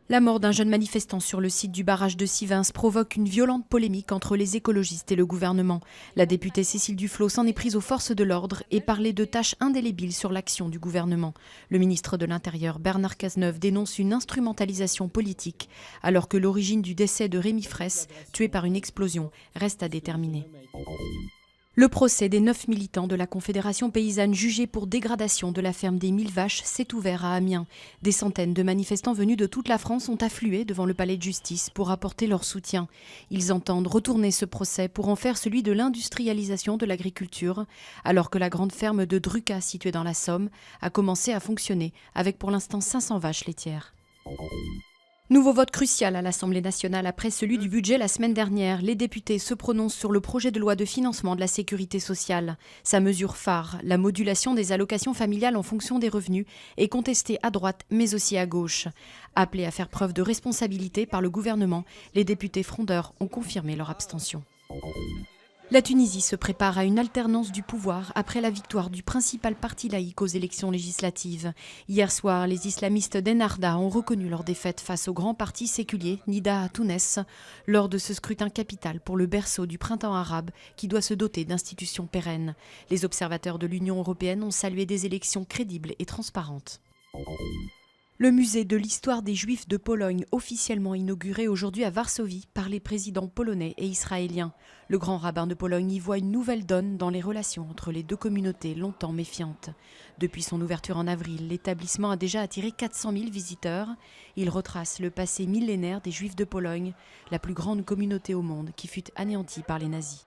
La mort d'un jeune manifestant sur le site du barrage de Sivins provoque une violente polémique entre les écologistes et le gouvernement. La députée Cécile Duflot s'en est prise aux forces de l'ordre et parlait de tâches indélébiles sur l'action du gouvernement. Le ministre de l'Intérieur, Bernard Cazeneuve, dénonce une instrumentalisation politique, alors que l'origine du décès de Rémi Fraisse, tué par une explosion, reste à déterminer. Le procès des 9 militants de la Confédération paysanne jugés pour dégradation de la ferme des 1000 vaches s'est ouvert à Amiens. Des centaines de manifestants venus de toute la France ont afflué devant le palais de justice pour apporter leur soutien. Ils entendent retourner ce procès pour en faire celui de l'industrialisation de l'agriculture, alors que la grande ferme de Druca, située dans la Somme, a commencé à fonctionner avec pour l'instant 500 vaches laitières. Nouveau vote crucial à l'Assemblée nationale après celui du budget la semaine dernière. Les députés se prononcent sur le projet de loi de financement de la sécurité sociale. Sa mesure phare, la modulation des allocations familiales en fonction des revenus, est contestée à droite mais aussi à gauche. Appelés à faire preuve de responsabilité par le gouvernement, les députés frondeurs ont confirmé leur abstention. La Tunisie se prépare à une alternance du pouvoir après la victoire du principal parti laïque aux élections législatives. Hier soir, les islamistes d'Ennahda ont reconnu leur défaite face au grand parti séculier Nida à Tunis lors de ce scrutin capital pour le berceau du printemps arabe qui doit se doter d'institutions pérennes. Les observateurs de l'Union européenne ont salué des élections crédibles et transparentes. Le musée de l'histoire des Juifs de Pologne, officiellement inauguré aujourd'hui à Varsovie par les présidents polonais et israéliens. Le grand rabbin de Pologne y voit une nouvelle donne dans les relations entre les deux communautés longtemps méfiantes. Depuis son ouverture en avril, l'établissement a déjà attiré 400 000 visiteurs. Il retrace le passé millénaire des Juifs de Pologne, la plus grande communauté au monde qui fut anéantie par les nazis.